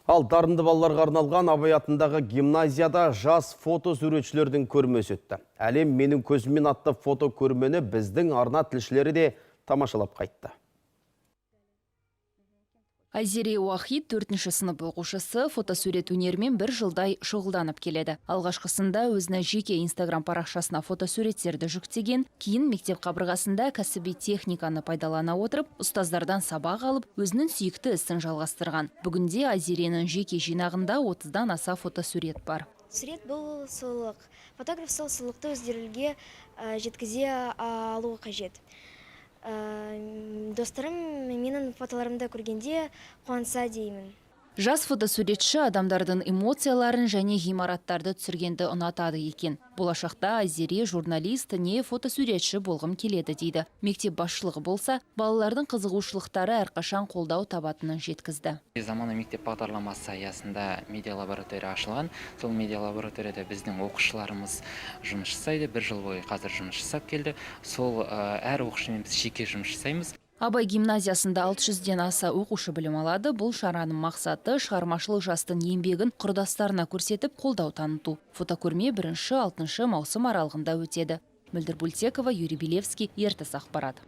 Ал дарынды балаларға арналған Абай атындағы гимназияда жас фото суретшілердің көрмесі өтті. Әлем менің көзіммен атты фото көрмені біздің арна тілшілері де тамашалап қайтты. Айзере Уахид 4-ші сынып оқушысы фотосурет өнерімен бір жылдай шұғылданып келеді. Алғашқысында өзінің жеке Instagram парақшасына фотосуреттерді жүктеген, кейін мектеп қабырғасында кәсіби техниканы пайдалана отырып, ұстаздардан сабақ алып, өзінің сүйікті ісін жалғастырған. Бүгінде Айзеренің жеке жинағында 30-дан аса фотосурет бар. Сурет бұл сұлулық. Фотограф сол сұлулықты өздерге жеткізе алуы қажет. Достарым менің фотоларымды көргенде қуанса деймін. Жас фотосуретші адамдардың эмоцияларын және ғимараттарды түсіргенді ұнатады екен. Болашақта Айзере журналист не фотосуретші болғым келеді дейді. Мектеп басшылығы болса, балалардың қызығушылықтары әрқашан қолдау табатынын жеткізді. Замана мектеп бағдарламасы аясында медиа лаборатория ашылған. Сол медиа лабораторияда біздің оқушыларымыз жұмыс жасайды. Бір жыл бойы қазір жұмыс жасап келді. Сол әр оқушымен біз жеке жұмыс жасаймыз. Абай гимназиясында 600-ден аса оқушы білім алады. Бұл шараның мақсаты шығармашылық жастың еңбегін құрдастарына көрсетіп қолдау таныту. Фотокөрме 1-6 маусым аралығында өтеді. Мөлдір Бультекова, Юрий Белевский, ертіс ақпарат.